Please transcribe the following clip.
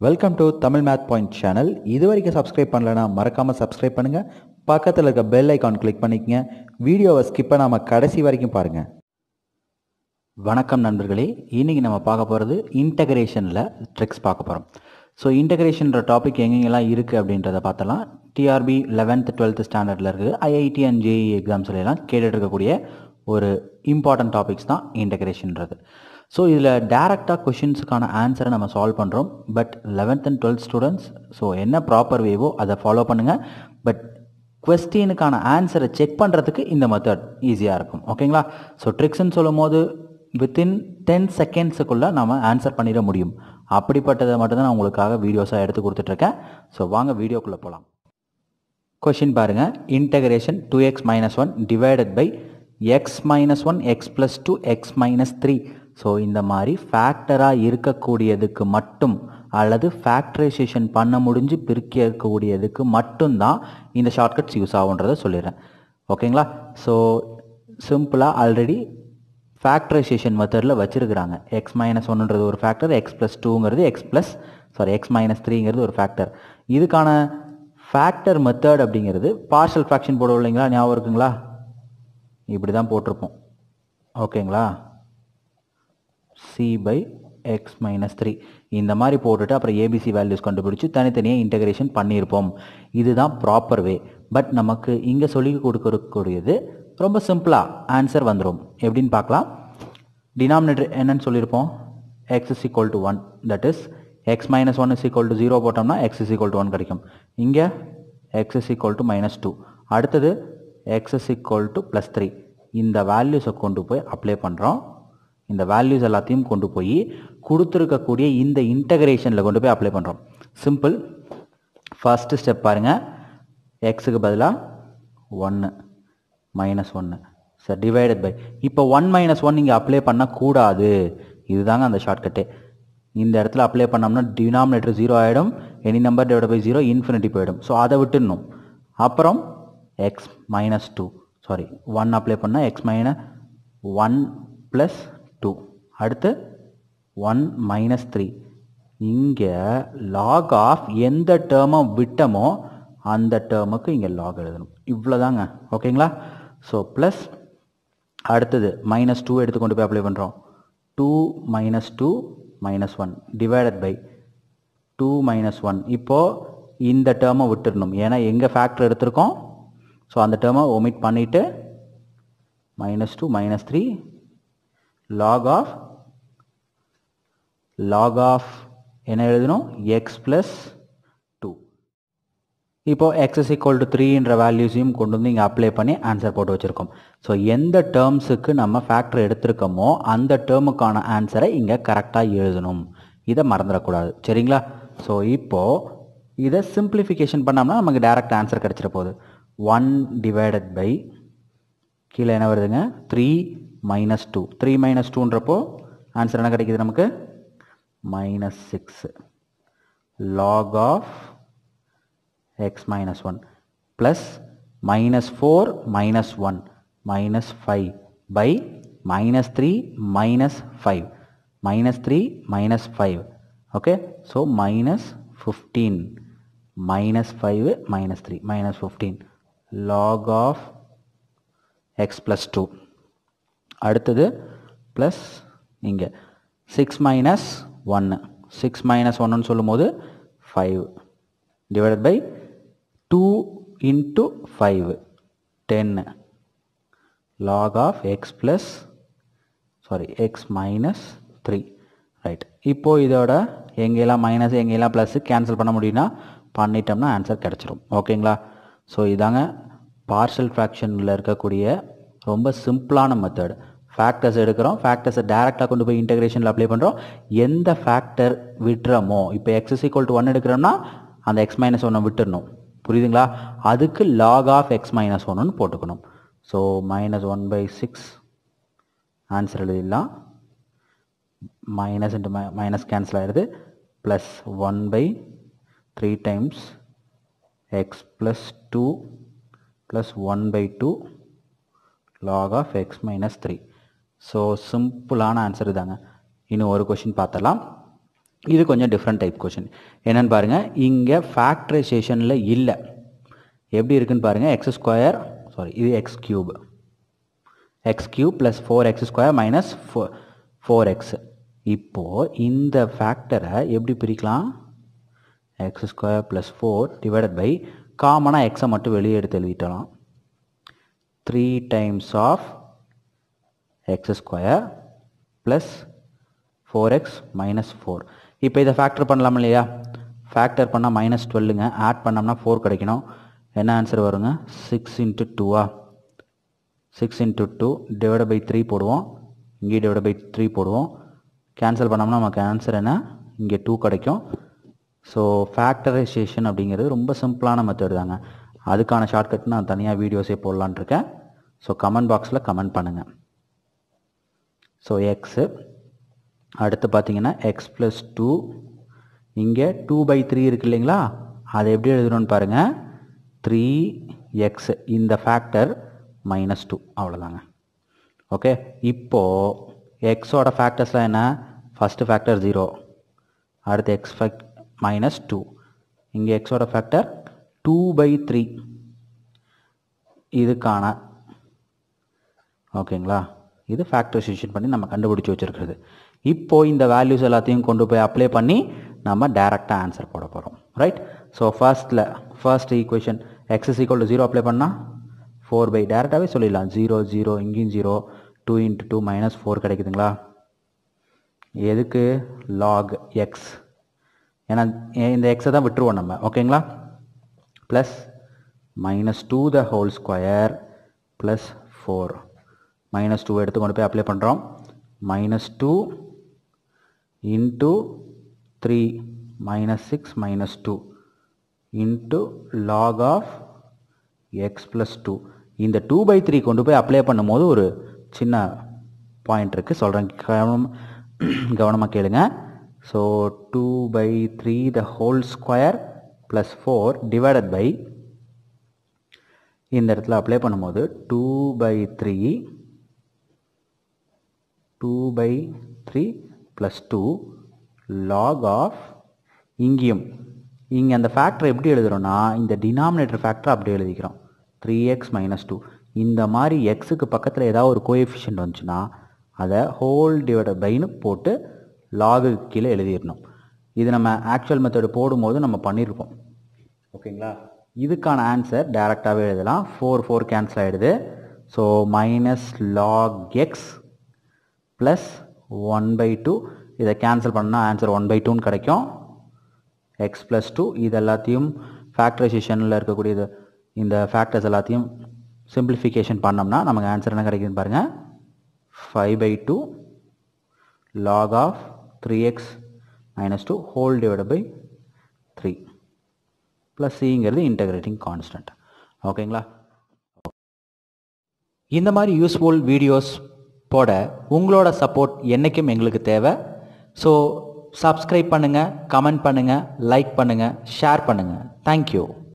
Welcome to Tamil math point channel. இது வரைக்கும் subscribe பண்ணலன்னா மறக்காமல் சப்ஸ்கிரைப் பண்ணுங்கள். பக்கத்தில் இருக்க பெல் ஐக்கான் கிளிக் பண்ணிக்கங்க. வீடியோவை ஸ்கிப் பண்ணாமல் கடைசி வரைக்கும் பாருங்கள். வணக்கம் நண்பர்களே, இன்றைக்கி நம்ம பார்க்க போகிறது இன்டகிரேஷனில் ட்ரிக்ஸ் பார்க்க போகிறோம். ஸோ இன்டகிரேஷன்ற டாபிக் எங்கெங்கெல்லாம் இருக்குது அப்படின்றத பார்த்தலாம். டிஆர்பி 11th 12th ஸ்டாண்டர்டில் இருக்குது. ஐஐடி அண்ட் ஜேஇ எக்ஸாம்ஸ்லாம் கேட்டுட்டு இருக்கக்கூடிய ஒரு இம்பார்ட்டன்ட் டாபிக்ஸ் தான் இன்டகிரேஷன்றது. ஸோ இதில் டேரெக்டாக கொஷின்ஸுக்கான ஆன்சரை நம்ம சால்வ் பண்ணுறோம். But 11th and 12th students so என்ன ப்ராப்பர் வேவோ அதை ஃபாலோ பண்ணுங்கள். பட் கொஸ்டினுக்கான ஆன்சரை செக் பண்ணுறதுக்கு இந்த மெத்தட் ஈஸியாக இருக்கும். ஓகேங்களா? ஸோ ட்ரிக்ஸ்ன்னு சொல்லும் போது வித்தின் 10 செகண்ட்ஸுக்குள்ளே நம்ம ஆன்சர் பண்ணிட முடியும். அப்படிப்பட்டதை மட்டும்தான் நான் உங்களுக்காக வீடியோஸாக எடுத்து கொடுத்துட்ருக்கேன். ஸோ வாங்க வீடியோக்குள்ளே போகலாம். கொஷின் பாருங்கள். Integration 2x - 1 divided by x - 1 x + 2 x - 3. So இந்த மாதிரி ஃபேக்டராக இருக்கக்கூடியதுக்கு மட்டும் அல்லது ஃபேக்டரைசேஷன் பண்ண முடிஞ்சு பிரிக்கக்கூடியதுக்கு மட்டும்தான் இந்த ஷார்ட்கட்ஸ் யூஸ் ஆகுன்றதை சொல்லிடுறேன். ஓகேங்களா? ஸோ சிம்பிளாக ஆல்ரெடி ஃபேக்டரைசேஷன் மெத்தடில் வச்சுருக்கிறாங்க. x - 1ன்றது ஒரு ஃபேக்டர், x + 2ங்கிறது x - 3ங்கிறது ஒரு ஃபேக்டர். இதுக்கான ஃபேக்டர் மெத்தட் அப்படிங்கிறது பார்ஷியல் ஃப்ராக்ஷன் போடுவோம் இல்லைங்களா? ஞாபகம் இருக்குங்களா? இப்படி தான் போட்டிருப்போம். ஓகேங்களா? c/x - 3 இந்த மாதிரி போட்டுட்டு அப்புறம் ஏபிசி வேல்யூஸ் கண்டுபிடிச்சி தனித்தனியாக இன்டகிரேஷன் பண்ணியிருப்போம். இதுதான் ப்ராப்பர் வே. பட் நமக்கு இங்கே சொல்லி கொடுக்கக்கூடியது ரொம்ப சிம்பிளாக ஆன்சர் வந்துடும். எப்படின்னு பார்க்கலாம். டினாமினேட்டர் என்னன்னு சொல்லியிருப்போம்? x = 1. தட் இஸ் x - 1 = 0 போட்டோம்னா x = 1 கிடைக்கும். இங்கே x = -2. அடுத்தது x = +3. இந்த வேல்யூஸை கொண்டு போய் அப்ளை பண்ணுறோம். இந்த வேல்யூஸ் எல்லாத்தையும் கொண்டு போய் கொடுத்துருக்கக்கூடிய இந்த இன்டகிரேஷனில் கொண்டு போய் அப்ளை பண்ணுறோம். சிம்பிள். ஃபர்ஸ்ட் ஸ்டெப் பாருங்கள். எக்ஸுக்கு பதிலாக 1 -1 சார் டிவைடட் பை. இப்போ 1 - 1 இங்கே அப்ளை பண்ணக்கூடாது. இதுதாங்க அந்த ஷார்ட்கட்டே. இந்த இடத்துல அப்ளை பண்ணோம்னா டினாமினேட்டர் 0 ஆகிடும். Any number divide by 0 infinity போயிடும். ஸோ அதை விட்டுடணும். அப்புறம் x - 2 1 அப்ளை பண்ணால் x - 1 + 2. அடுத்து 1 - 3. இங்கே லாக் ஆஃப் எந்த டேர்மை விட்டமோ அந்த டேர்முக்கு இங்கே லாக் எழுதணும். இவ்வளோதாங்க. ஓகேங்களா? ஸோ ப்ளஸ் அடுத்தது -2 எடுத்து கொண்டு போய் அப்ளை பண்ணுறோம். 2 - 2 - 1 டிவைடட் பை 2 - 1. இப்போது இந்த டேர்மை விட்டுடணும். ஏன்னா எங்கே ஃபேக்டர் எடுத்திருக்கோம். ஸோ அந்த டேர்மை ஒமிட் பண்ணிவிட்டு -2 - 3 log of என்ன எழுதணும்? x + 2. இப்போ x = 3ன்ற வேல்யூஸையும் கொண்டு வந்து இங்கே அப்ளை பண்ணி ஆன்சர் போட்டு வச்சுருக்கோம். ஸோ எந்த டேர்ம்ஸுக்கு நம்ம ஃபேக்டர் எடுத்திருக்கோமோ அந்த டேர்முக்கான ஆன்சரை இங்கே கரெக்டாக எழுதணும். இதை மறந்துடக்கூடாது. சரிங்களா? ஸோ இப்போது இதை சிம்பிளிஃபிகேஷன் பண்ணோம்னா நமக்கு டைரக்ட் ஆன்சர் கிடச்சிட போகுது. 1 டிவைடட் பை கீழே என்ன வருதுங்க? 3 - 2. 3 - 2ன்றப்போ ஆன்சர் என்ன கிடைக்குது நமக்கு? -6 log of x - 1 plus -4 - 1 -5 by -3 - 5 -3 - 5. Okay. So -15 -5 -3 -15 log of x + 2. அடுத்தது ப்ளஸ் இங்கே 6 - 1 6 - 1ன்னு சொல்லும் போது 5 divided by 2 × 5 10 log of x - 3. Right. இப்போது இதோட எங்கெல்லாம் மைனஸ் எங்கெல்லாம் ப்ளஸ் கேன்சல் பண்ண முடியும்னா பண்ணிட்டோம்னா ஆன்சர் கிடச்சிரும். ஓகேங்களா? ஸோ இதாங்க பார்ஷியல் ஃப்ராக்ஷனில் இருக்கக்கூடிய ரொம்ப சிம்பிளான மெத்தட். ஃபேக்டர்ஸ் எடுக்கிறோம். ஃபேக்டர்ஸை டேரெக்டாக கொண்டு போய் இன்டகிரேஷனில் அப்ளை பண்ணுறோம். எந்த ஃபேக்டர் விட்டுறோமோ, இப்போ x = 1 எடுக்கிறோம்னா அந்த x - 1 விட்டுடணும். புரியுதுங்களா? அதுக்கு log of x - 1ன்னு போட்டுக்கணும். ஸோ -1/6 ஆன்சர் எழுதிடலாம். மைனஸ் இன்ட்டு மைனஸ் கேன்சல் ஆகிடுது. Plus 1/3 times x + 2 plus 1/2 log of x - 3. So சிம்பிளான ஆன்சர் இதாங்க. இன்னும் ஒரு கொஷின் பார்த்தலாம். இது கொஞ்சம் டிஃப்ரெண்ட் டைப் கொஷின். என்னென்னு பாருங்கள், இங்கே ஃபேக்டரைசேஷனில் இல்லை. எப்படி இருக்குன்னு பாருங்கள், இது X cube plus 4x² minus 4x. இப்போது இந்த ஃபேக்டரை எப்படி பிரிக்கலாம், x² ப்ளஸ் 4 டிவைடட் பை காமனாக எக்ஸை மட்டும் வெளியே எடுத்து எழுதிட்டலாம். 3 times of x² plus 4x minus 4. இப்போ இதை ஃபேக்டர் பண்ணலாம் இல்லையா, ஃபேக்டர் பண்ணால் -12ங்க, ஆட் பண்ணோம்னா 4 கிடைக்கணும். என்ன ஆன்சர் வருங்க, 6 × 2 6 × 2 டிவைட் பை 3 போடுவோம், இங்கே டிவைட் பை 3 போடுவோம். கேன்சல் பண்ணோம்னா நமக்கு ஆன்சர் என்ன, இங்கே 2 கிடைக்கும். ஸோ ஃபேக்டரைசேஷன் அப்படிங்கிறது ரொம்ப சிம்பிளான மெத்தட் தாங்க. அதுக்கான ஷார்ட்கட் நான் தனியாக வீடியோஸே போடலான் இருக்கேன். ஸோ கமெண்ட் பாக்ஸில் கமெண்ட் பண்ணுங்கள். ஸோ எக்ஸு அடுத்து பார்த்தீங்கன்னா எக்ஸ் ப்ளஸ் 2, இங்கே 2/3 இருக்கு இல்லைங்களா, அதை எப்படி எழுதணும்னு பாருங்கள், 3x இந்த ஃபேக்டர் -2, அவ்வளோதாங்க. ஓகே, இப்போது எக்ஸோட ஃபேக்டர்ஸ்லாம் என்ன, ஃபஸ்ட்டு ஃபேக்டர் 0, அடுத்து எக்ஸ் -2, இங்கே எக்ஸோட ஃபேக்டர் 2/3 இதுக்கான, ஓகேங்களா, இது ஃபேக்டரைசேஷன் பண்ணி நம்ம கண்டுபிடிச்சி வச்சுருக்கிறது. இப்போது இந்த வேல்யூஸ் எல்லாத்தையும் கொண்டு போய் அப்ளை பண்ணி நம்ம டைரெக்டாக ஆன்சர் போட போகிறோம். Right, so first equation x = 0 apply பண்ணால் 4/, டேரெக்டாகவே சொல்லிடலாம், 0 0 இங்கேயும் 0, 2 × 2 -4 கிடைக்குதுங்களா. எதுக்கு, log x, ஏன்னா இந்த எக்ஸை தான் விட்டுருவோம் நம்ம. ஓகேங்களா, ப்ளஸ் -2² ப்ளஸ் 4, -2 எடுத்து கொண்டு போய் அப்ளை பண்ணுறோம். -2 × 3 -6 -2 into log of x plus 2. இந்த 2/3 கொண்டு போய் அப்ளை பண்ணும்போது ஒரு சின்ன பாயிண்ட் இருக்குது, சொல்கிறேன், கவனமாக கேளுங்க. ஸோ 2/3² ப்ளஸ் 4 டிவைடட் பை, இந்த இடத்துல அப்ளை பண்ணும்போது 2/3 ப்ளஸ் 2 log ஆஃப், இங்கே அந்த ஃபேக்டர் எப்படி எழுதுகிறோன்னா, இந்த டினாமினேட்டர் ஃபேக்டர் அப்படி எழுதிக்கிறோம், 3x - 2. இந்த மாதிரி எக்ஸுக்கு பக்கத்தில் ஏதாவது ஒரு கோஎஃபிஷியன்ட் வந்துச்சுன்னா அதை ஹோல் டிவைடட் பைன்னு போட்டு லாகுக்கு கீழே எழுதிடணும். இது நம்ம ஆக்சுவல் மெத்தடு போடும்போது நம்ம பண்ணியிருப்போம். ஓகேங்களா, இதுக்கான ஆன்சர் டைரெக்டாகவே எழுதலாம். 4 கேன்சல் ஆகிடுது. ஸோ -log x ப்ளஸ் 1/2, இதை கேன்சல் பண்ணால் ஆன்சர் 1/2ன்னு கிடைக்கும். x ப்ளஸ் 2 இது எல்லாத்தையும் ஃபேக்டரைசேஷனில் இருக்கக்கூடியது, இந்த ஃபேக்டர்ஸ் எல்லாத்தையும் சிம்பிளிஃபிகேஷன் பண்ணோம்னா நமக்கு ஆன்சர் என்ன கிடைக்குதுன்னு பாருங்கள், 5/2 log of 3x - 2 whole divided by 3 plus சிங்கிறது இன்டகிரேட்டிங் கான்ஸ்டன்ட். ஓகேங்களா, இந்த மாதிரி யூஸ்ஃபுல் வீடியோஸ் போட உங்களோட சப்போர்ட் என்றைக்கும் எங்களுக்கு தேவை. ஸோ சப்ஸ்கிரைப் பண்ணுங்கள், கமெண்ட் பண்ணுங்கள், லைக் பண்ணுங்கள், ஷேர் பண்ணுங்கள். தேங்க்யூ.